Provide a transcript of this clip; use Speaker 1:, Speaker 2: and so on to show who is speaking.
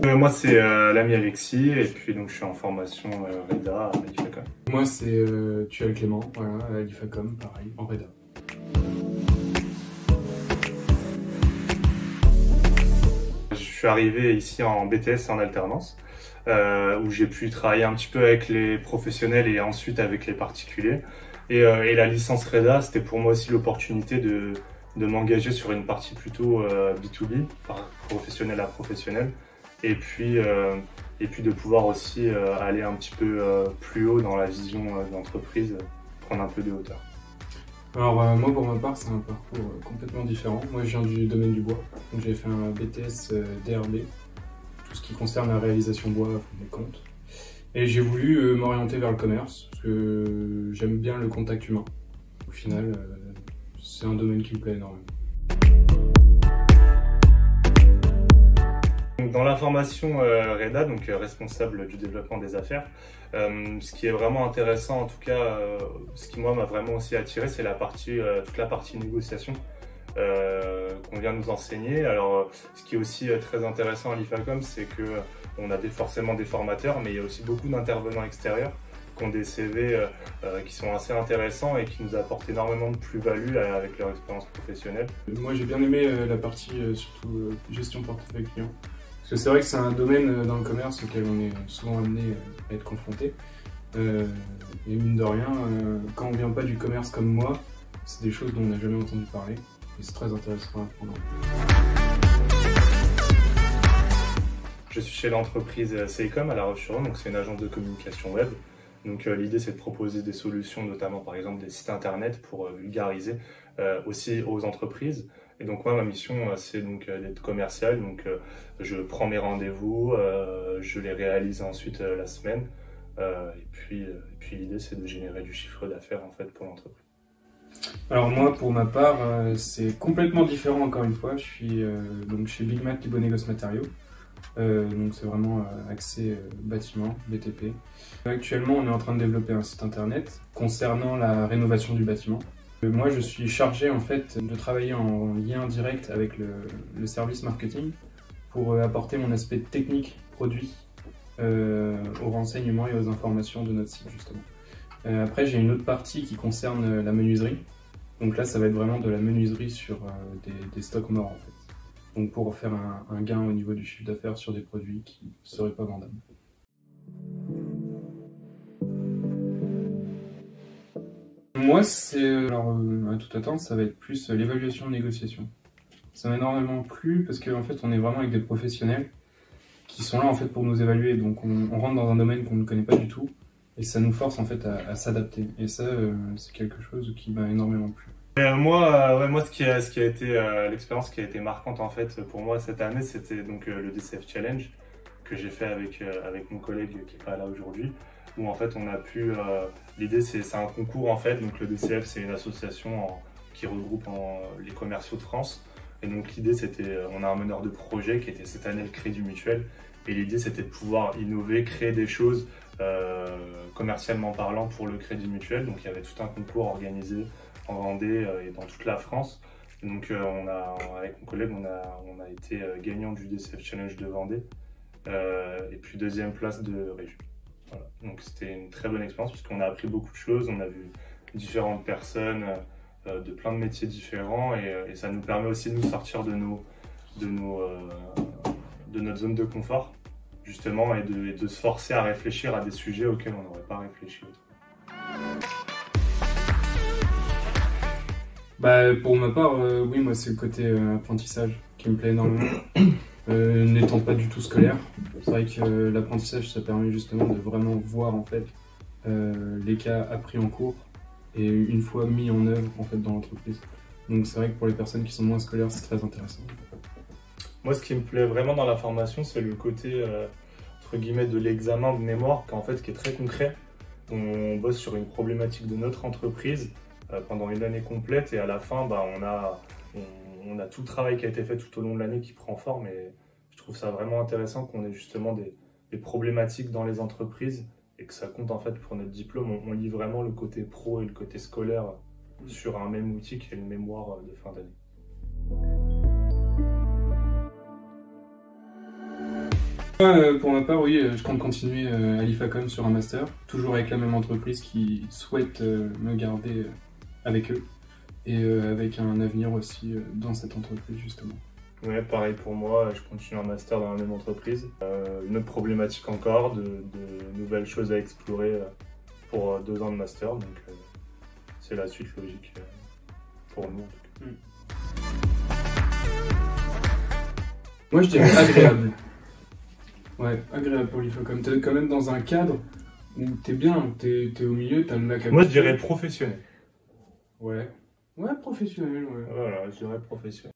Speaker 1: Moi, c'est l'ami Alexis, et puis donc je suis en formation REDA à l'IFACOM.
Speaker 2: Moi, c'est Tual Clément, voilà, à l'IFACOM, pareil, en REDA.
Speaker 1: Je suis arrivé ici en BTS en alternance, où j'ai pu travailler un petit peu avec les professionnels et ensuite avec les particuliers. Et la licence REDA, c'était pour moi aussi l'opportunité de m'engager sur une partie plutôt B2B, professionnel à professionnel, et puis de pouvoir aussi aller un petit peu plus haut dans la vision de l'entreprise, prendre un peu de hauteur.
Speaker 2: Alors moi pour ma part c'est un parcours complètement différent. Moi je viens du domaine du bois, donc j'ai fait un BTS DRB, tout ce qui concerne la réalisation bois, des comptes. Et j'ai voulu m'orienter vers le commerce, parce que j'aime bien le contact humain. Au final, c'est un domaine qui me plaît énormément.
Speaker 1: Dans la formation REDA, donc responsable du développement des affaires, ce qui est vraiment intéressant, en tout cas, ce qui moi m'a vraiment aussi attiré, c'est toute la partie négociation qu'on vient nous enseigner. Alors, ce qui est aussi très intéressant à l'IFACOM, c'est que on a forcément des formateurs, mais il y a aussi beaucoup d'intervenants extérieurs qui ont des CV qui sont assez intéressants et qui nous apportent énormément de plus-value avec leur expérience professionnelle.
Speaker 2: Moi j'ai bien aimé la partie surtout gestion portefeuille client. Parce que c'est vrai que c'est un domaine dans le commerce auquel on est souvent amené à être confronté. Et mine de rien, quand on vient pas du commerce comme moi, c'est des choses dont on n'a jamais entendu parler. Et c'est très intéressant à apprendre.
Speaker 1: Je suis chez l'entreprise Seicom à La Roche-sur-Yon, donc c'est une agence de communication web. Donc l'idée c'est de proposer des solutions, notamment par exemple des sites internet pour vulgariser aussi aux entreprises. Et donc moi ma mission c'est donc d'être commercial, donc je prends mes rendez-vous, je les réalise ensuite la semaine, et puis l'idée c'est de générer du chiffre d'affaires en fait pour l'entreprise.
Speaker 2: Alors moi pour ma part c'est complètement différent encore une fois, je suis donc chez Big Mac Libo Négoce Matériaux. Donc c'est vraiment axé bâtiment, BTP. Actuellement on est en train de développer un site internet concernant la rénovation du bâtiment. Moi je suis chargé en fait de travailler en lien direct avec le service marketing pour apporter mon aspect technique produit aux renseignements et aux informations de notre site justement. Après j'ai une autre partie qui concerne la menuiserie. Donc là ça va être vraiment de la menuiserie sur des stocks morts en fait. Donc pour faire un gain au niveau du chiffre d'affaires sur des produits qui ne seraient pas vendables. Moi, alors à toute attente, ça va être plus l'évaluation de négociation. Ça m'a énormément plu parce qu'en fait, on est vraiment avec des professionnels qui sont là en fait pour nous évaluer. Donc on rentre dans un domaine qu'on ne connaît pas du tout et ça nous force en fait à s'adapter. Et ça, c'est quelque chose qui m'a énormément plu.
Speaker 1: Moi, ce qui a été l'expérience qui a été marquante en fait pour moi cette année, c'était donc le DCF Challenge que j'ai fait avec mon collègue qui est pas là aujourd'hui, où en fait on a pu l'idée c'est un concours en fait, donc le DCF c'est une association qui regroupe les commerciaux de France, et donc l'idée c'était on a un meneur de projet qui était cette année le Crédit Mutuel, et l'idée c'était de pouvoir innover, créer des choses commercialement parlant pour le Crédit Mutuel. Donc il y avait tout un concours organisé en Vendée et dans toute la France. Donc avec mon collègue, on a été gagnant du DCF Challenge de Vendée et puis deuxième place de région. Voilà. Donc c'était une très bonne expérience puisqu'on a appris beaucoup de choses, on a vu différentes personnes de plein de métiers différents, et ça nous permet aussi de nous sortir de notre zone de confort justement, et de se forcer à réfléchir à des sujets auxquels on n'aurait pas réfléchi autrement.
Speaker 2: Pour ma part, oui, moi c'est le côté apprentissage qui me plaît énormément. N'étant pas du tout scolaire, c'est vrai que l'apprentissage ça permet justement de vraiment voir en fait les cas appris en cours et une fois mis en œuvre en fait dans l'entreprise. Donc c'est vrai que pour les personnes qui sont moins scolaires, c'est très intéressant.
Speaker 1: Moi, ce qui me plaît vraiment dans la formation, c'est le côté entre guillemets de l'examen de mémoire, qui est très concret. On bosse sur une problématique de notre entreprise pendant une année complète, et à la fin, on a tout le travail qui a été fait tout au long de l'année qui prend forme, et je trouve ça vraiment intéressant qu'on ait justement des problématiques dans les entreprises et que ça compte en fait pour notre diplôme. On lit vraiment le côté pro et le côté scolaire sur un même outil qui est le mémoire de fin d'année.
Speaker 2: Pour ma part, oui, je compte continuer à l'IFACOM sur un master, toujours avec la même entreprise qui souhaite me garder avec eux et avec un avenir aussi dans cette entreprise justement.
Speaker 1: Ouais, pareil pour moi, je continue un master dans la même entreprise. Une autre problématique encore, de nouvelles choses à explorer pour 2 ans de master, donc c'est la suite logique pour nous en tout cas.
Speaker 2: Moi je dirais agréable. Ouais, agréable pour l'IFACOM. T'es quand même dans un cadre où t'es bien, t'es au milieu, t'as le lac à
Speaker 1: Moi je
Speaker 2: côté.
Speaker 1: dirais professionnel.
Speaker 2: Ouais. Ouais, professionnel, ouais.
Speaker 1: Voilà, je dirais professionnel.